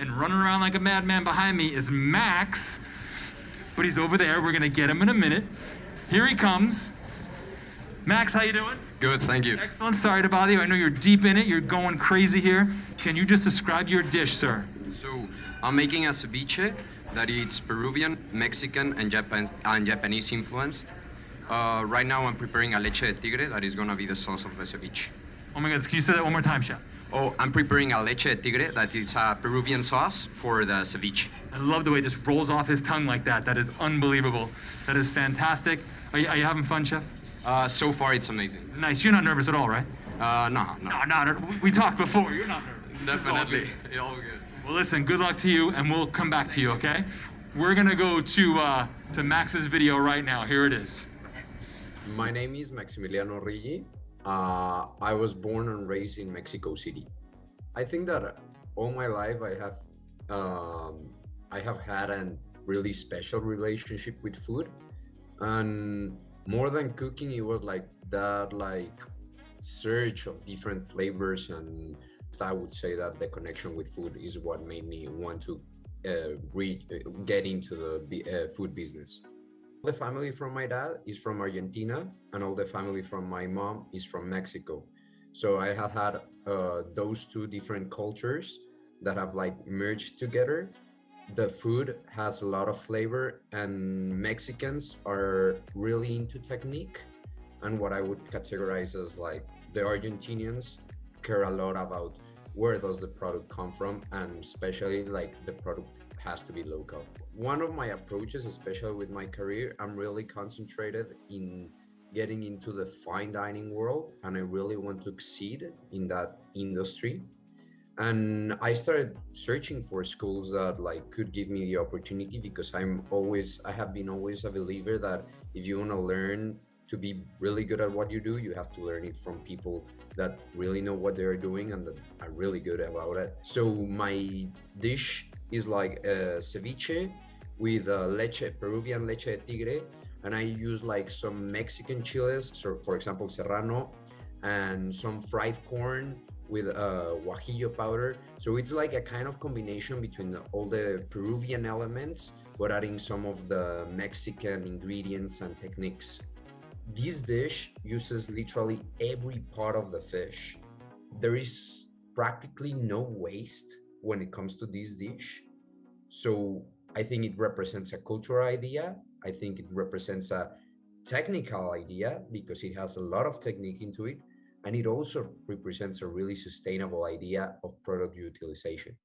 And running around like a madman behind me is Max, but he's over there. We're gonna get him in a minute. Here he comes. Max, how you doing? Good, thank you. Excellent, sorry to bother you. I know you're deep in it, you're going crazy here. Can you just describe your dish, sir? So, I'm making a ceviche that is Peruvian, Mexican, and Japanese influenced. Right now I'm preparing a leche de tigre that is gonna be the sauce of the ceviche. Oh my God, can you say that one more time, chef? Oh, I'm preparing a leche de tigre that is a Peruvian sauce for the ceviche. I love the way it just rolls off his tongue like that. That is unbelievable. That is fantastic. Are you having fun, chef? So far it's amazing. Nice, you're not nervous at all, right? No. We talked before, you're not nervous. Definitely, all good. Well, listen, good luck to you, and we'll come back to you, okay? We're gonna go to Max's video right now. Here it is. My name is Maximiliano Righimal. I was born and raised in Mexico City. I think that all my life I have had a really special relationship with food, and more than cooking, it was like that search of different flavors, and I would say that the connection with food is what made me want to get into the food business. The family from my dad is from Argentina, and all the family from my mom is from Mexico. So I have had those two different cultures that have merged together. The food has a lot of flavor, and Mexicans are really into technique, and what I would categorize as the Argentinians care a lot about where does the product come from, and especially the product has to be local. One of my approaches, especially with my career, I'm really concentrated in getting into the fine dining world, and I really want to exceed in that industry. And I started searching for schools that could give me the opportunity, because I have been always a believer that if you want to learn to be really good at what you do, you have to learn it from people that really know what they're doing and that are really good about it. So my dish is a ceviche with Peruvian leche de tigre, and I use some Mexican chiles, so for example serrano, and some fried corn with guajillo powder. So it's a kind of combination between all the Peruvian elements, but adding some of the Mexican ingredients and techniques. This dish uses literally every part of the fish. There is practically no waste when it comes to this dish. So I think it represents a cultural idea. I think it represents a technical idea because it has a lot of technique into it. And it also represents a really sustainable idea of product utilization.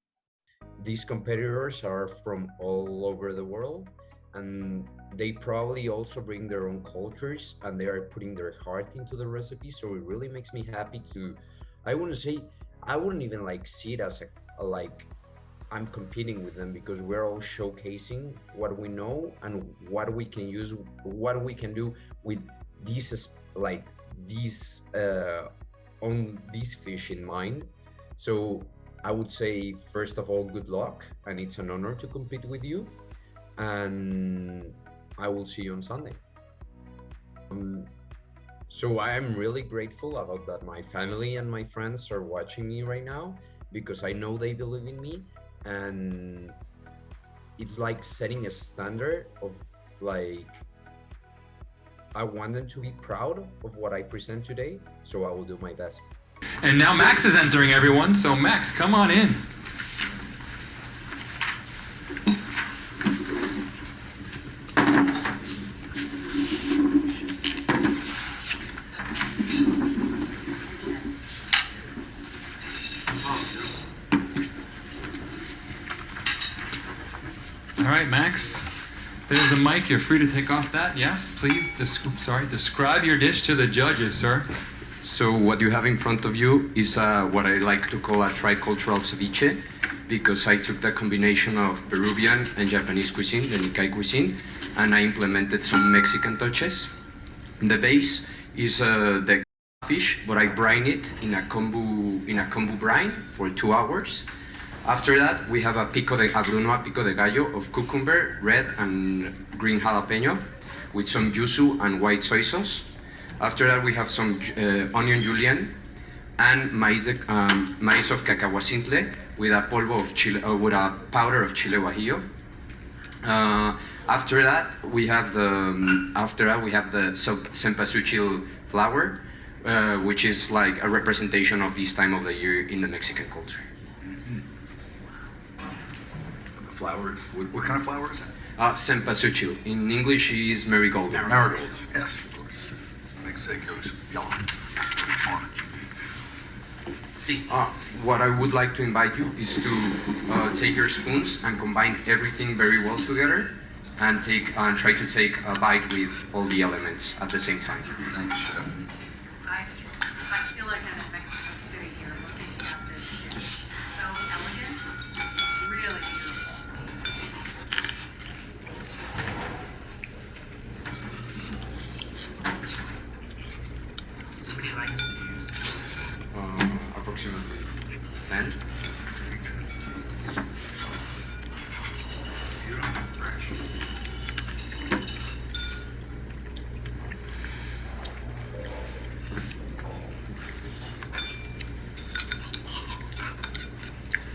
These competitors are from all over the world, and they probably also bring their own cultures, and they are putting their heart into the recipe. So it really makes me happy I wouldn't even see it as I'm competing with them, because we're all showcasing what we know and what we can use, what we can do with these on this fish in mind. So I would say, first of all, good luck, and it's an honor to compete with you, and I will see you on Sunday. So I am really grateful about that my family and my friends are watching me right now, because I know they believe in me, and it's setting a standard of I want them to be proud of what I present today, so I will do my best. And now Max is entering, everyone. So Max, come on in. All right, Max. There's the mic. You're free to take off that. Yes, please. Describe your dish to the judges, sir. So what you have in front of you is what I like to call a Tri-cultural Ceviche, because I took the combination of Peruvian and Japanese cuisine, the Nikkei cuisine, and I implemented some Mexican touches. The base is the fish, but I brine it in a kombu brine for 2 hours. After that, we have a Bruno pico de gallo of cucumber, red and green jalapeno, with some yuzu and white soy sauce. After that, we have some onion julienne and maíz of cacao simple with a polvo of chile, with a powder of chile guajillo. After that, we have the cempasúchil flour, which is like a representation of this time of the year in the Mexican culture. Flowers. What kind of flower is that? Cempasúchil. In English is marigold. Marigolds. Yes, of course. Makes it goes yellow. Orange. See, what I would like to invite you is to take your spoons and combine everything very well together, and try to take a bite with all the elements at the same time. Thanks, Chef. I feel like I'm in Mexico City here looking at this dish. It's so elegant, really beautiful. What do you like to use? Approximately 10.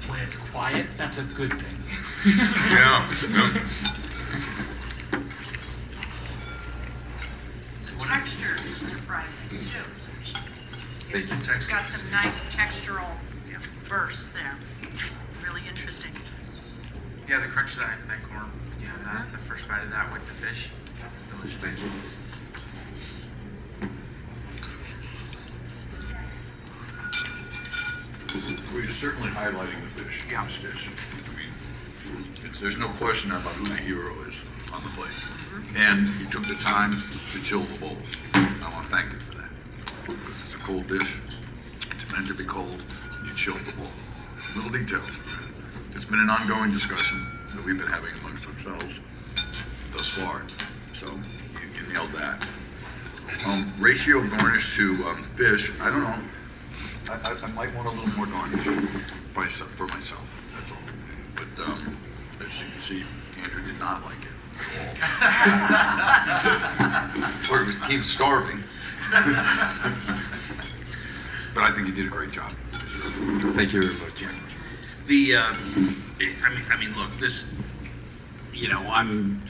When it's quiet, that's a good thing. Yeah. The texture is surprising too. It's Thank you. got some nice textural bursts there. Really interesting. Yeah, the crunch of that corn. Yeah, the first bite of that with the fish. It's delicious. Thank you. Well, you're certainly highlighting the fish in this dish. I mean, there's no question about who the hero is on the plate. And you took the time to chill the bowl. I want to thank you for that. Because it's a cold dish. It's meant to be cold. You chilled the bowl. Little details. It's been an ongoing discussion that we've been having amongst ourselves thus far. So you nailed that. Ratio of garnish to fish, I don't know. I might want a little more garnish for myself, that's all. But as you can see, Andrew did not like it at all. Or he was starving. But I think you did a great job. Thank you very much. I mean, look, this, you know, I'm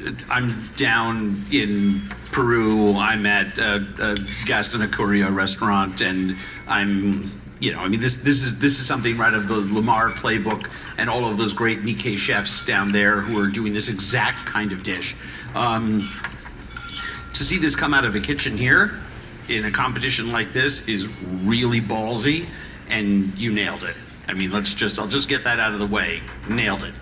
down in Peru. I'm at a Gastanacuria restaurant, and I'm, you know, I mean, this is something right of the Lamar playbook and all of those great Nikkei chefs down there who are doing this exact kind of dish. To see this come out of a kitchen here in a competition like this is really ballsy, and you nailed it. I mean, I'll just get that out of the way. Nailed it.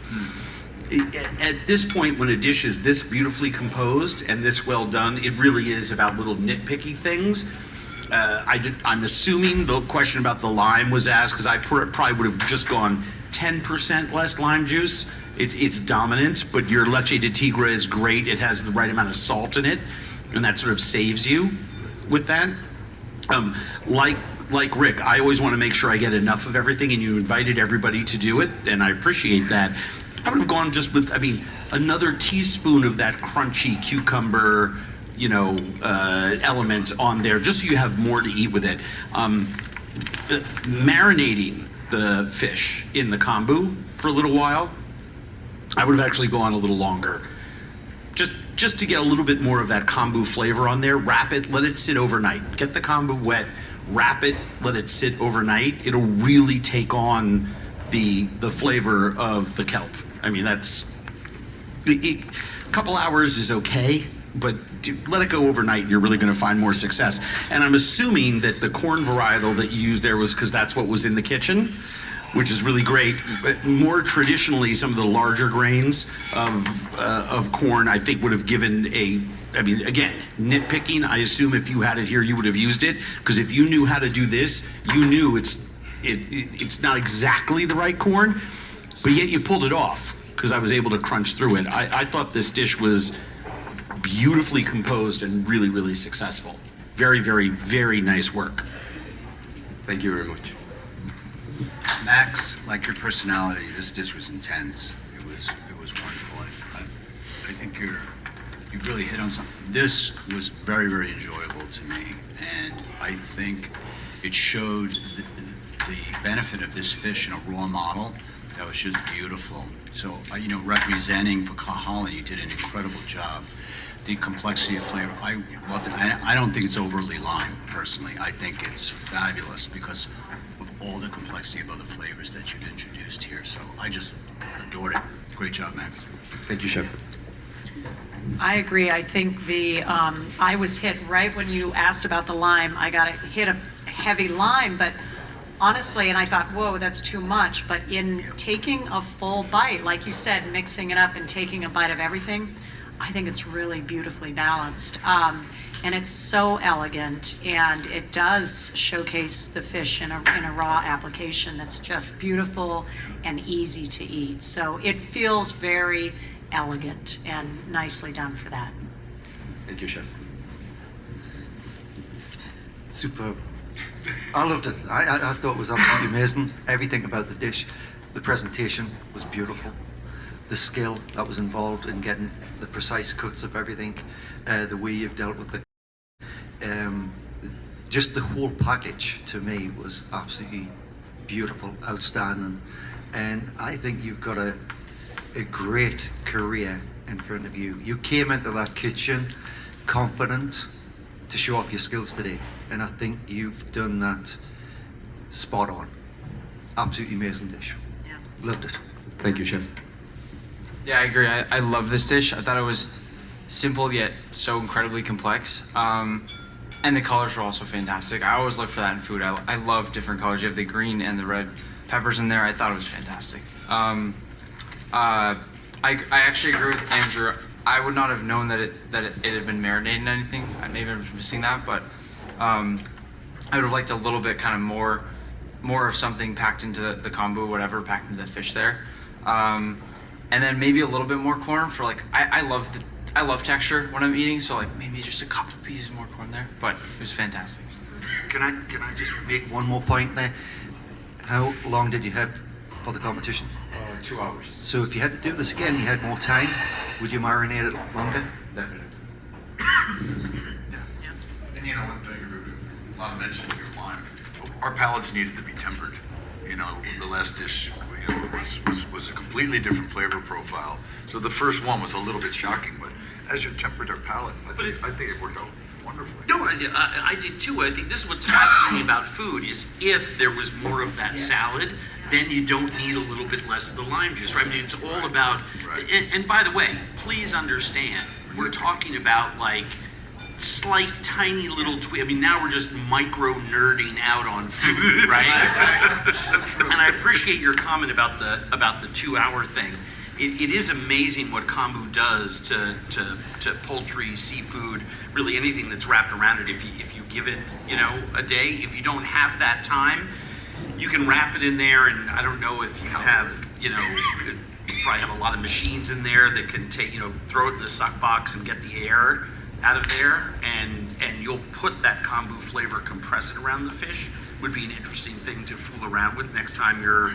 At this point, when a dish is this beautifully composed and this well done, it really is about little nitpicky things. I'm assuming the question about the lime was asked because I probably would have just gone 10% less lime juice. It's dominant, but your leche de tigre is great. It has the right amount of salt in it, and that sort of saves you with that. Like Rick, I always want to make sure I get enough of everything, and you invited everybody to do it, and I appreciate that. I would have gone just with, I mean, another teaspoon of that crunchy cucumber, you know, element on there, just so you have more to eat with it. Marinating the fish in the kombu for a little while, I would have actually gone a little longer. Just to get a little bit more of that kombu flavor on there. Wrap it, let it sit overnight. Get the kombu wet, wrap it, let it sit overnight. It'll really take on the flavor of the kelp. I mean, a couple hours is okay, but let it go overnight and you're really going to find more success. And I'm assuming that the corn varietal that you used there was because that's what was in the kitchen, which is really great. But more traditionally, some of the larger grains of corn, I think, would have given I mean, again, nitpicking, I assume if you had it here, you would have used it. Because if you knew how to do this, you knew it's not exactly the right corn, but yet you pulled it off because I was able to crunch through it. I thought this dish was beautifully composed and really, really successful. Very, very, very nice work. Thank you very much. Max, like your personality, this dish was intense. It was wonderful. I think you really hit on something. This was very, very enjoyable to me, and I think it showed the benefit of this fish in a raw model that was just beautiful. So, representing for Kahala, you did an incredible job. The complexity of flavor, I loved it. I don't think it's overly lime, personally. I think it's fabulous because of all the complexity of other flavors that you've introduced here. So I just adored it. Great job, Max. Thank you, Chef. I agree. I think I was hit right when you asked about the lime. I got hit a heavy lime, but honestly, and I thought, whoa, that's too much. But in taking a full bite, like you said, mixing it up and taking a bite of everything, I think it's really beautifully balanced. And it's so elegant, and it does showcase the fish in a raw application that's just beautiful and easy to eat. So it feels very elegant and nicely done for that. Thank you, Chef. Superb. I loved it. I thought it was absolutely amazing. Everything about the dish. The presentation was beautiful. The skill that was involved in getting the precise cuts of everything, the way you've dealt with the just the whole package to me was absolutely beautiful, outstanding, and I think you've got a great career in front of you. You came into that kitchen confident to show off your skills today, and I think you've done that spot on. Absolutely amazing dish. Yeah. Loved it. Thank you, Chef. Yeah, I agree. I love this dish. I thought it was simple yet so incredibly complex. And the colors were also fantastic. I always look for that in food. I love different colors. You have the green and the red peppers in there. I thought it was fantastic. I actually agree with Andrew. I would not have known that it had been marinated in anything. Maybe I was missing that, but I would have liked a little bit kind of more of something packed into the kombu, whatever, packed into the fish there. And then maybe a little bit more corn for like, I love texture when I'm eating, so like maybe just a couple pieces more corn there, but it was fantastic. Can I just make one more point there? How long did you have for the competition? 2 hours. So if you had to do this again, you had more time, would you marinate it longer? Definitely. Yeah. And one thing, a lot of mention of your lime. Our palates needed to be tempered. The last dish, was a completely different flavor profile. So the first one was a little bit shocking, but as you tempered our palate, I think it worked out wonderfully. No, I did too. I think this is what's fascinating about food is if there was more of that salad, then you don't need a little bit less of the lime juice, right? I mean, it's all about, and by the way, please understand, we're talking about like slight, tiny little tweak. I mean, now we're just micro nerding out on food, right? So true. And I appreciate your comment about the 2 hour thing. It is amazing what kombu does to poultry, seafood, really anything that's wrapped around it. If you give it, a day, if you don't have that time, you can wrap it in there. And I don't know if you have, you probably have a lot of machines in there that can take, throw it in the suck box and get the air out of there, and you'll put that kombu flavor, compress it around the fish. Would be an interesting thing to fool around with next time you're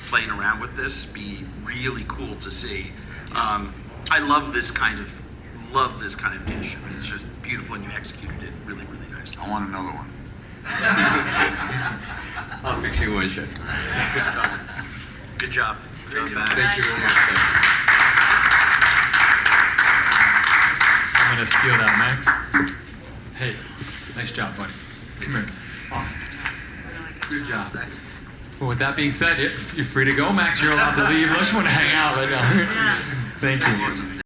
playing around with this. Be really cool to see. I love this kind of dish. I mean, it's just beautiful, and you executed it really, really nicely. I want another one. I'll fix you one, Chef. Good job. Thank you very much, Chef. I'm gonna steal that, Max. Hey, nice job, buddy. Come here. Awesome. Good job. Well, with that being said, you're free to go, Max. You're allowed to leave unless you want to hang out. But, thank you.